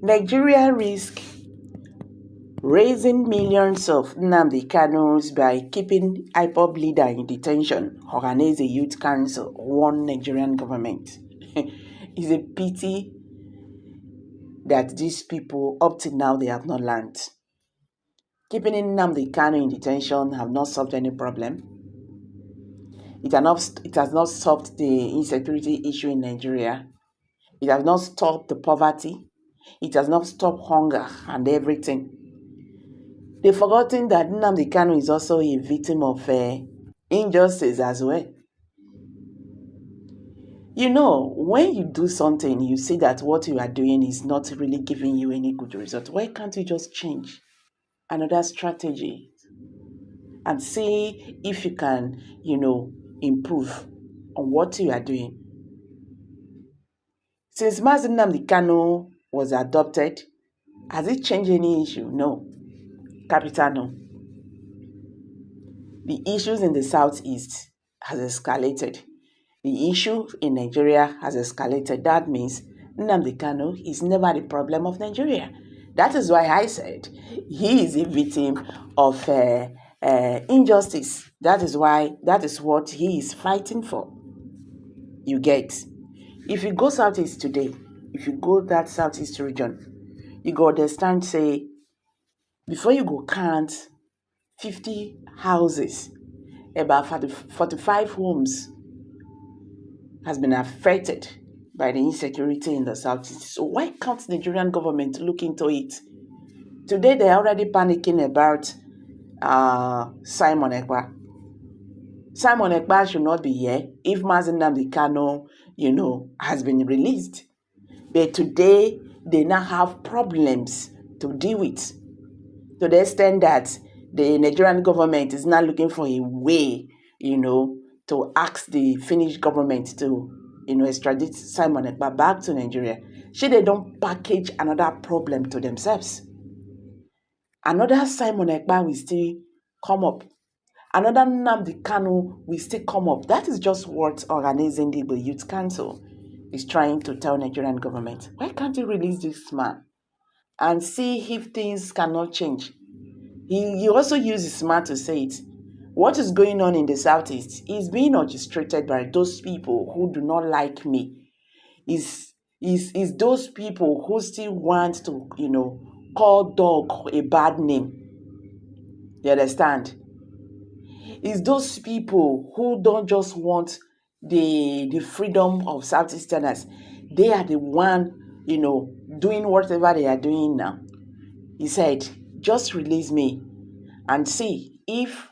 Nigeria risk raising millions of NnamdiKaun's by keeping IPOB leader in detention. Ohanaeze Youth Council warn Nigerian government. It's a pity that these people, up till now, they have not learned. Keeping NnamdiKaun in detention have not solved any problem. It has not solved the insecurity issue in Nigeria. It has not stopped the poverty. It has not stopped hunger and everything. They've forgotten that NnamdiKaun is also a victim of injustice as well. You know, when you do something, you see that what you are doing is not really giving you any good result. Why can't you just change another strategy and see if you can, improve on what you are doing? Since NnamdiKaun was adopted, has it changed any issue? No. Capital no. The issues in the southeast has escalated. The issue in Nigeria has escalated. That means NnamdiKaun is never the problem of Nigeria. That is why I said he is a victim of injustice. That is what he is fighting for. You get. If you go southeast today, if you go that southeast region, you go understand, say, before you go count 50 houses, about 45 homes has been affected by the insecurity in the southeast. So why can't the Nigerian government look into it? Today they are already panicking about Simon Ekpa. Simon Ekpa should not be here if NnamdiKaun, has been released. But today they now have problems to deal with, to the extent that the Nigerian government is now looking for a way, to ask the Finnish government to, extradite Simon Ekpa back to Nigeria. They don't package another problem to themselves. Another Simon Ekpa will still come up. Another NnamdiKaun will still come up. That is just what Ohanaeze Youth Council is trying to tell Nigerian government. Why can't you release this man and see if things cannot change? He also uses smart to say it. What is going on in the southeast is being orchestrated by those people who do not like me. Is those people who still want to, call dog a bad name. You understand? It's those people who don't just want the freedom of Southeasterners. They are the one, doing whatever they are doing now. He said, just release me and see if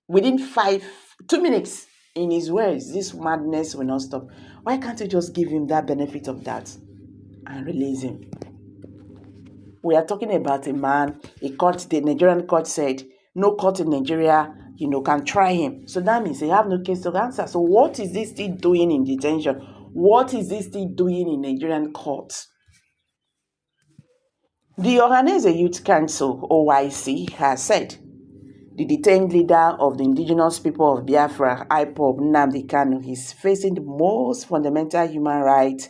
within 2 minutes, in his words, this madness will not stop. Why can't you just give him that benefit of that and release him? We are talking about a man, the Nigerian court said, no court in Nigeria, can try him. So that means they have no case to answer. So what is this still doing in detention? What is this still doing in Nigerian courts? The Ohanaeze Youth Council, OYC, has said the detained leader of the indigenous people of Biafra, IPOB, NnamdiKaun, is facing the most fundamental human rights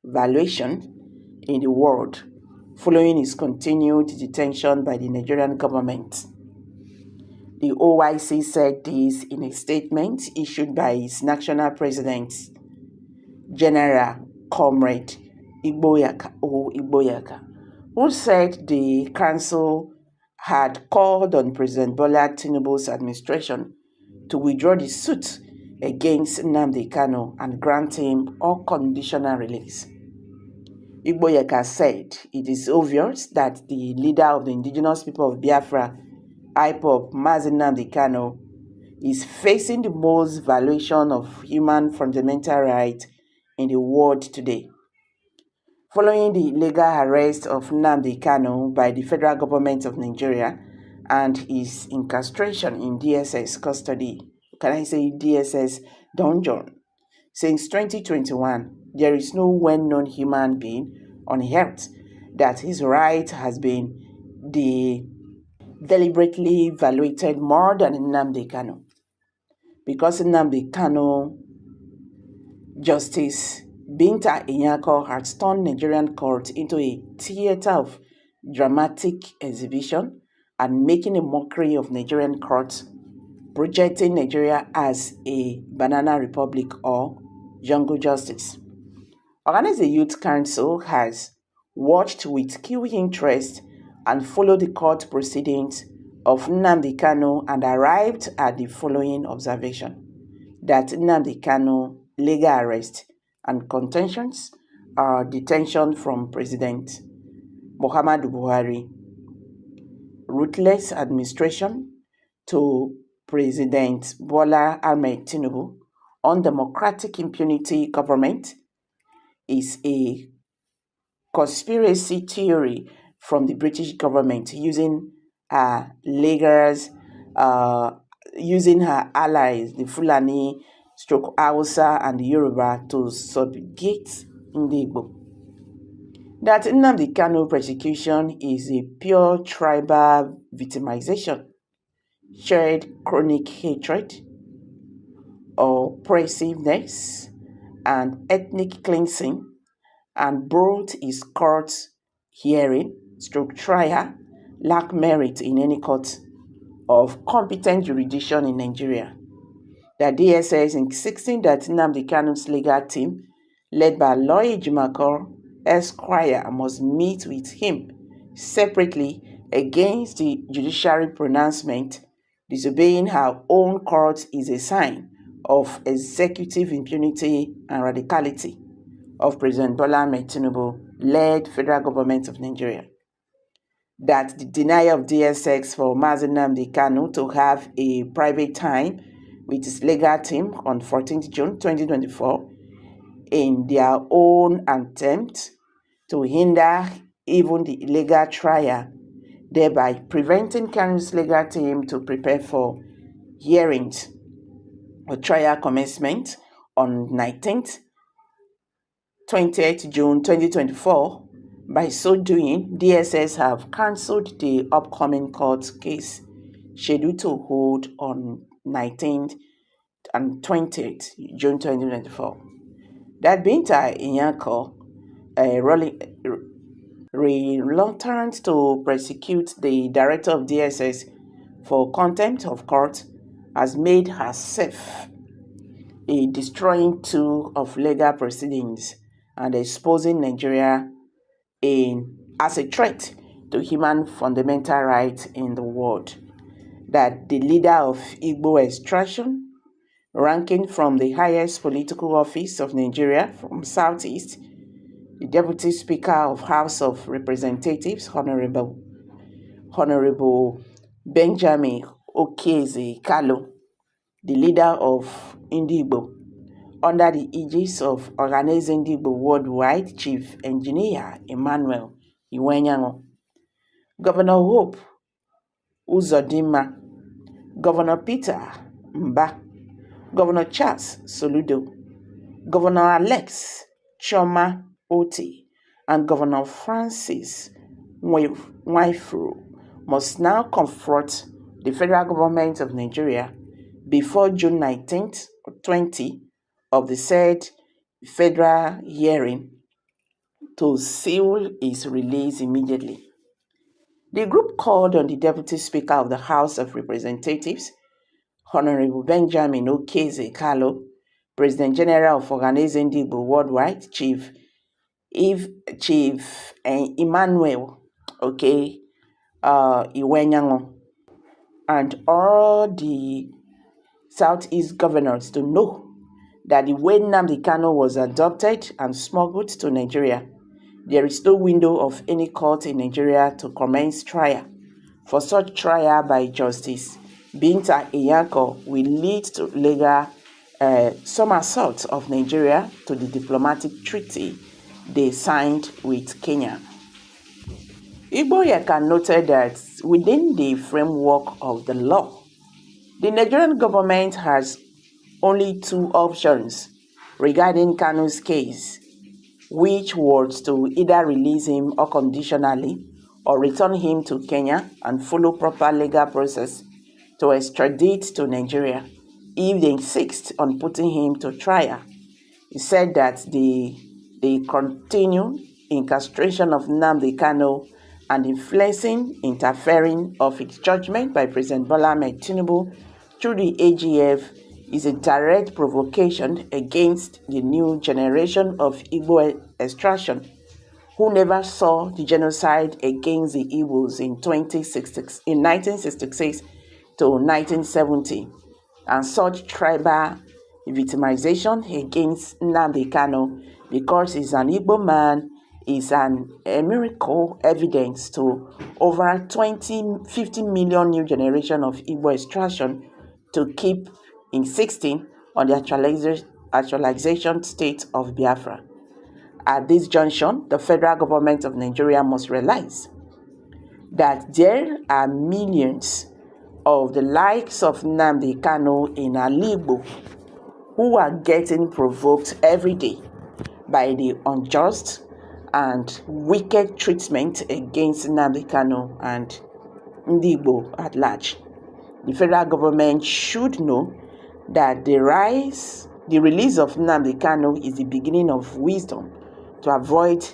violation in the world following his continued detention by the Nigerian government. The OYC said this in a statement issued by its national president, General Comrade Igboyaka, who said the council had called on President Bola Tinubu's administration to withdraw the suit against NnamdiKaun and grant him unconditional release. Igboyaka said it is obvious that the leader of the indigenous people of Biafra, IPOB, NnamdiKaun, is facing the most violation of human fundamental rights in the world today. Following the illegal arrest of NnamdiKaun by the federal government of Nigeria and his incarceration in DSS custody, DSS dungeon, since 2021, there is no well-known human being on earth that his right has been deliberately violated more than NnamdiKaun. Because NnamdiKaun justice Binta Nyako has turned Nigerian court into a theater of dramatic exhibition and making a mockery of Nigerian courts, projecting Nigeria as a banana republic or jungle justice. Ohanaeze Youth Council has watched with keen interest and followed the court proceedings of NnamdiKaun and arrived at the following observation: that NnamdiKaun legal arrest and contentions are detention from President Muhammadu Buhari, ruthless administration to President Bola Ahmed Tinubu, undemocratic impunity government is a conspiracy theory from the British government using her leaders, using her allies, the Fulani, Hausa, and the Yoruba, to subjugate the Igbo. That NnamdiKaun persecution is a pure tribal victimization, shared chronic hatred, oppressiveness, and ethnic cleansing, and brought his court hearing trial lack merit in any court of competent jurisdiction in Nigeria. The DSS insisting that NnamdiKaun's legal team, led by lawyer Jimakor Esquire, must meet with him separately against the judiciary pronouncement. Disobeying her own court is a sign of executive impunity and radicality of President Bola Ahmed Tinubu-led federal government of Nigeria. That the denial of DSX for Mazi NnamdiKaun to have a private time with his legal team on 14th June 2024 in their own attempt to hinder even the illegal trial, thereby preventing Kanu's legal team to prepare for hearings or trial commencement on 19th 20th June 2024. By so doing, DSS have cancelled the upcoming court case scheduled to hold on 19th and 20th June 2024. That Binta Nyako, reluctant to prosecute the director of DSS for contempt of court, has made herself a destroying tool of legal proceedings and exposing Nigeria as a threat to human fundamental rights in the world. That the leader of Igbo extraction, ranking from the highest political office of Nigeria from Southeast, the Deputy Speaker of House of Representatives, Honorable Benjamin Okeze Kalu, the leader of Igbo, under the aegis of Ohanaeze Igbo Worldwide Chief Engineer Emmanuel Iwenyango, Governor Hope Uzodinma, Governor Peter Mba, Governor Charles Soludo, Governor Alex Choma Oti, and Governor Francis Nwaifuru must now confront the federal government of Nigeria before June 19th or 20th of the said federal hearing to seal his release immediately. The group called on the Deputy Speaker of the House of Representatives, Honorable Benjamin Okeze Kalu, President General of Ohanaeze Igbo Worldwide, Chief Emmanuel Iwenyango, and all the Southeast governors to know that the way NnamdiKaun was adopted and smuggled to Nigeria, there is no window of any court in Nigeria to commence trial. For such trial by Justice Binta Nyako will lead to legal somersault of Nigeria to the diplomatic treaty they signed with Kenya. Igboyeka noted that within the framework of the law, the Nigerian government has only two options regarding Kanu's case, which was to either release him unconditionally or return him to Kenya and follow proper legal process to extradite to Nigeria if they insist on putting him to trial. He said that the continued incarceration of NnamdiKaun and influencing, interfering of its judgment by President Bola Ahmed Tinubu through the AGF is a direct provocation against the new generation of Igbo extraction who never saw the genocide against the Igbos in 1966 to 1970, and such tribal victimization against NnamdiKaun because he's an Igbo man is an empirical evidence to over 50 million new generation of Igbo extraction to keep insisting on the actualization state of Biafra. At this junction, the federal government of Nigeria must realize that there are millions of the likes of NnamdiKaun in Igbo who are getting provoked every day by the unjust and wicked treatment against NnamdiKaun and Igbo at large. The federal government should know that the release of NnamdiKaun is the beginning of wisdom to avoid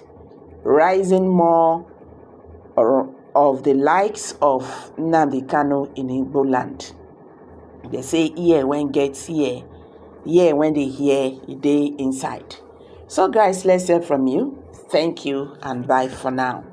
rising more of the likes of NnamdiKaun in Igbo land. They say ear when gets ear when they hear they inside. So guys, let's hear from you. Thank you and bye for now.